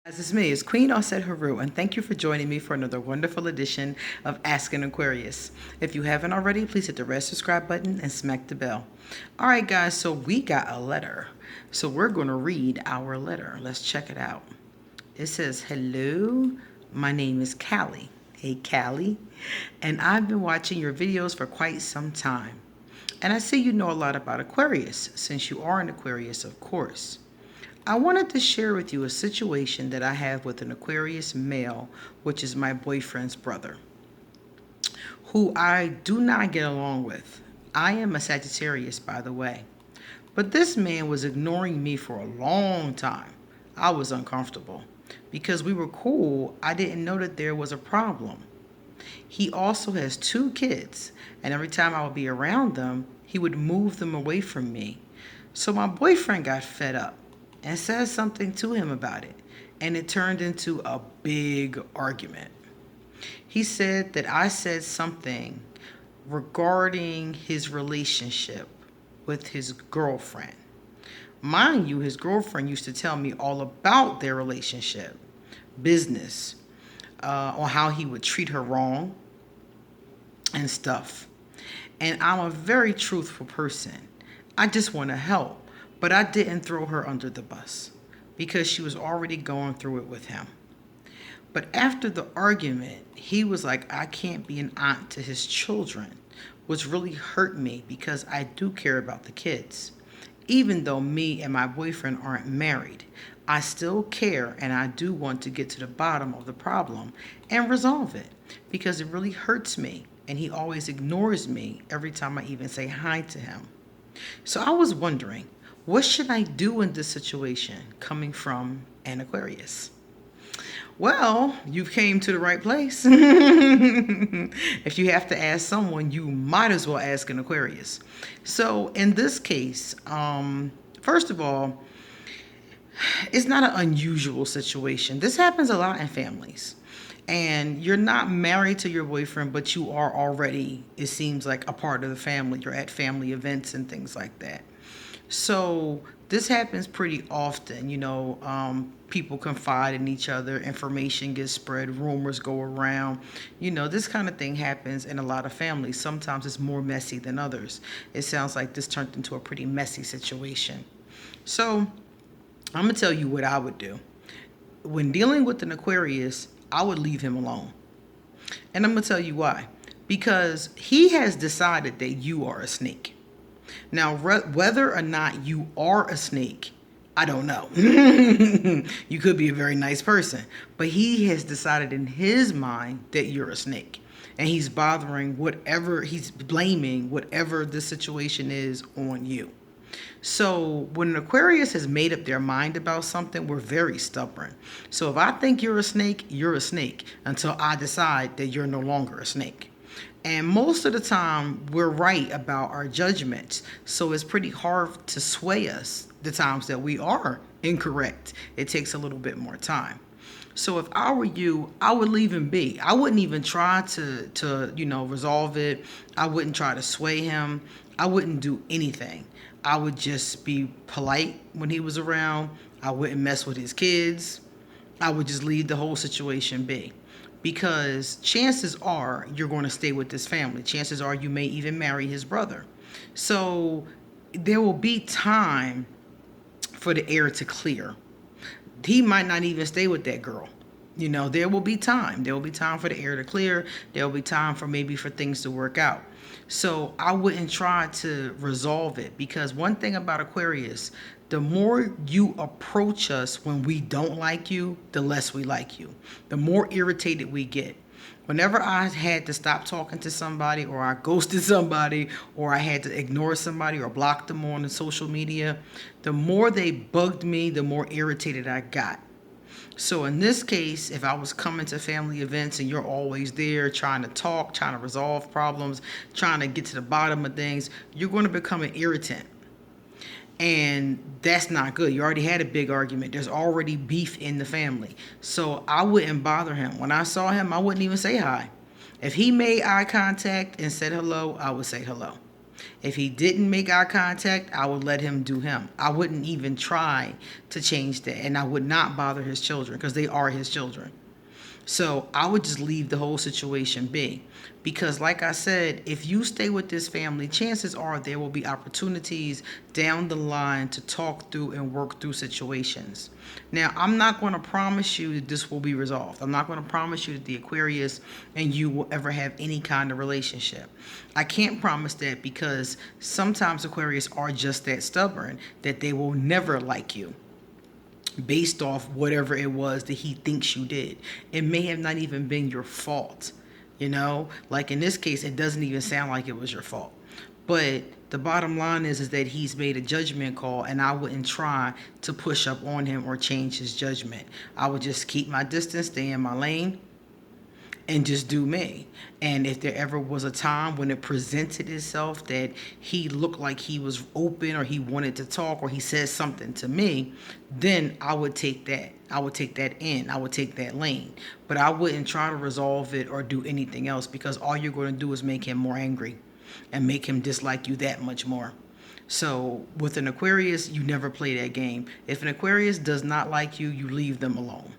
As it's me, it's Queen Osset Haru, and thank you for joining me for another wonderful edition of Ask an Aquarius. If you haven't already, please hit the red subscribe button and smack the bell. All right, guys, so we got a letter. So we're going to read our letter. Let's check it out. It says, "Hello, my name is Callie." Hey, Callie. "And I've been watching your videos for quite some time. And I see you know a lot about Aquarius, since you are an Aquarius, of course. I wanted to share with you a situation that I have with an Aquarius male, which is my boyfriend's brother, who I do not get along with. I am a Sagittarius, by the way. But this man was ignoring me for a long time. I was uncomfortable. Because we were cool, I didn't know that there was a problem. He also has two kids, and every time I would be around them, he would move them away from me. So my boyfriend got fed up and said something to him about it, and it turned into a big argument. He said that I said something regarding his relationship with his girlfriend. Mind you, his girlfriend used to tell me all about their relationship, business, on how he would treat her wrong and stuff. And I'm a very truthful person. I just want to help. But I didn't throw her under the bus because she was already going through it with him. But after the argument, he was like, I can't be an aunt to his children, which really hurt me because I do care about the kids. Even though me and my boyfriend aren't married, I still care and I do want to get to the bottom of the problem and resolve it because it really hurts me and he always ignores me every time I even say hi to him. So I was wondering, what should I do in this situation coming from an Aquarius? Well, you came to the right place. If you have to ask someone, you might as well ask an Aquarius. So in this case, first of all, it's not an unusual situation. This happens a lot in families. And you're not married to your boyfriend, but you are already, it seems like, a part of the family. You're at family events and things like that. So this happens pretty often. People confide in each other, information gets spread, rumors go around. This kind of thing happens in a lot of families. Sometimes it's more messy than others. It sounds like this turned into a pretty messy situation. So I'm going to tell you what I would do. When dealing with an Aquarius, I would leave him alone. And I'm going to tell you why. Because he has decided that you are a snake. Now, whether or not you are a snake, I don't know. You could be a very nice person. But he has decided in his mind that you're a snake. And he's blaming whatever the situation is on you. So when an Aquarius has made up their mind about something, we're very stubborn. So if I think you're a snake until I decide that you're no longer a snake. And most of the time, we're right about our judgments. So it's pretty hard to sway us the times that we are incorrect. It takes a little bit more time. So if I were you, I would leave him be. I wouldn't even try to resolve it. I wouldn't try to sway him. I wouldn't do anything. I would just be polite when he was around. I wouldn't mess with his kids. I would just leave the whole situation be. Because chances are you're going to stay with this family. Chances are you may even marry his brother. So there will be time for the air to clear. He might not even stay with that girl. There will be time. There will be time for the air to clear. There will be time for things to work out. So I wouldn't try to resolve it because one thing about Aquarius, the more you approach us when we don't like you, the less we like you. The more irritated we get. Whenever I had to stop talking to somebody or I ghosted somebody or I had to ignore somebody or block them on the social media, the more they bugged me, the more irritated I got. So in this case, if I was coming to family events and you're always there trying to talk, trying to resolve problems, trying to get to the bottom of things, you're going to become an irritant. And that's not good. You already had a big argument. There's already beef in the family. So I wouldn't bother him. When I saw him, I wouldn't even say hi. If he made eye contact and said hello, I would say hello. If he didn't make eye contact, I would let him do him. I wouldn't even try to change that. And I would not bother his children because they are his children. So I would just leave the whole situation be. Because like I said, if you stay with this family, chances are there will be opportunities down the line to talk through and work through situations. Now, I'm not going to promise you that this will be resolved. I'm not going to promise you that the Aquarius and you will ever have any kind of relationship. I can't promise that because sometimes Aquarius are just that stubborn that they will never like you based off whatever it was that he thinks you did. It may have not even been your fault. Like in this case, it doesn't even sound like it was your fault. But the bottom line is that he's made a judgment call, and I wouldn't try to push up on him or change his judgment. I would just keep my distance, stay in my lane, and just do me. And if there ever was a time when it presented itself that he looked like he was open or he wanted to talk or he said something to me, then I would take that. I would take that in. I would take that lane. But I wouldn't try to resolve it or do anything else because all you're going to do is make him more angry and make him dislike you that much more. So with an Aquarius, you never play that game. If an Aquarius does not like you, you leave them alone.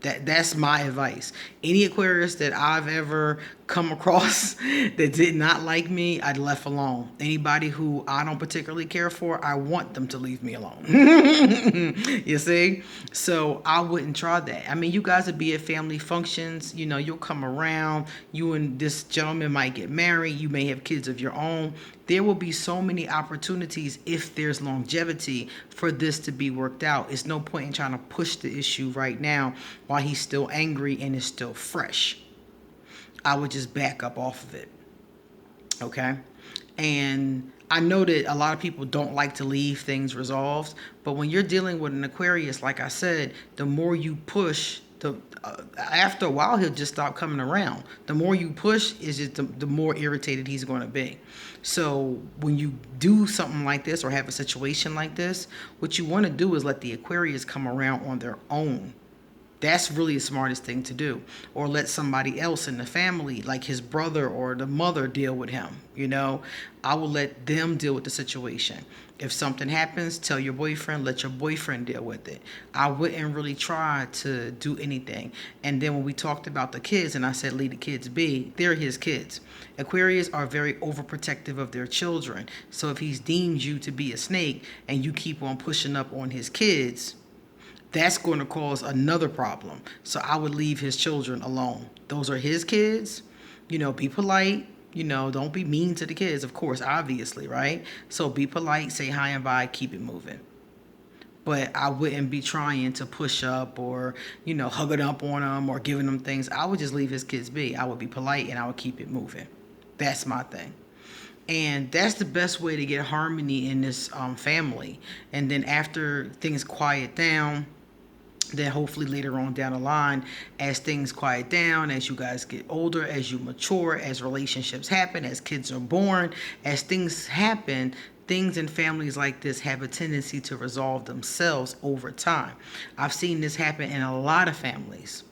That's my advice. Any Aquarius that I've ever come across that did not like me, I'd left alone. Anybody who I don't particularly care for, I want them to leave me alone. You see? So I wouldn't try that. I mean, you guys would be at family functions. You'll come around. You and this gentleman might get married. You may have kids of your own. There will be so many opportunities if there's longevity for this to be worked out. It's no point in trying to push the issue right now while he's still angry and is still fresh. I would just back up off of it. Okay? And I know that a lot of people don't like to leave things resolved, but when you're dealing with an Aquarius, like I said, the more you push, after a while, he'll just stop coming around. The more you push, is just the more irritated he's going to be. So when you do something like this or have a situation like this, what you want to do is let the Aquarius come around on their own. That's really the smartest thing to do. Or let somebody else in the family, like his brother or the mother, deal with him. I will let them deal with the situation. If something happens, tell your boyfriend, let your boyfriend deal with it. I wouldn't really try to do anything. And then when we talked about the kids and I said leave the kids be, they're his kids. Aquarius are very overprotective of their children. So if he's deemed you to be a snake and you keep on pushing up on his kids, that's going to cause another problem. So I would leave his children alone. Those are his kids. Be polite. Don't be mean to the kids, of course, obviously, right? So be polite, say hi and bye, keep it moving. But I wouldn't be trying to push up or, hugging up on them or giving them things. I would just leave his kids be. I would be polite and I would keep it moving. That's my thing. And that's the best way to get harmony in this family. And then after things quiet down, then hopefully later on down the line, as things quiet down, as you guys get older, as you mature, as relationships happen, as kids are born, as things happen, things in families like this have a tendency to resolve themselves over time. I've seen this happen in a lot of families.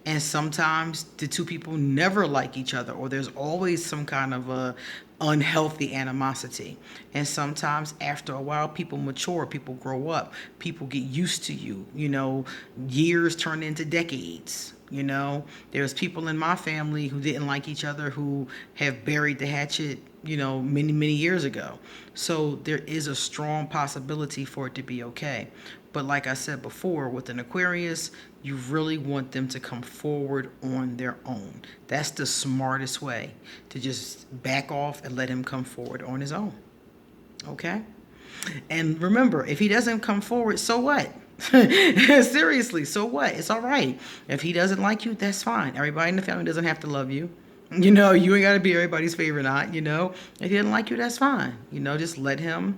And sometimes the two people never like each other, or there's always some kind of a unhealthy animosity. And sometimes after a while, people mature, people grow up, people get used to you, years turn into decades. There's people in my family who didn't like each other who have buried the hatchet, many, many years ago. So there is a strong possibility for it to be okay. But like I said before, with an Aquarius, you really want them to come forward on their own. That's the smartest way, to just back off and let him come forward on his own. Okay? And remember, if he doesn't come forward, so what? Seriously, so what? It's all right. If he doesn't like you, that's fine. Everybody in the family doesn't have to love you. You ain't got to be everybody's favorite aunt, If he doesn't like you, that's fine. Just let him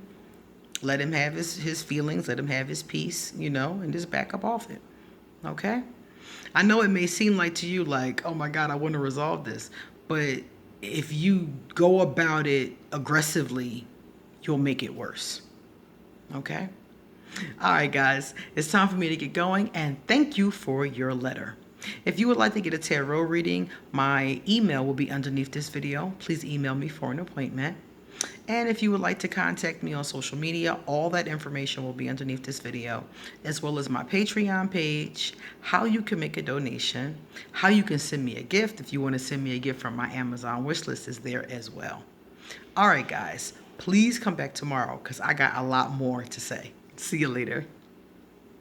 have his feelings, let him have his peace, and just back up off it. Okay? I know it may seem like to you like, oh my God, I want to resolve this. But if you go about it aggressively, you'll make it worse. Okay? All right, guys, it's time for me to get going, and thank you for your letter. If you would like to get a tarot reading, my email will be underneath this video. Please email me for an appointment. And if you would like to contact me on social media, all that information will be underneath this video, as well as my Patreon page, how you can make a donation, how you can send me a gift. If you want to send me a gift from my Amazon wish list is there as well. All right, guys, please come back tomorrow because I got a lot more to say. See you later.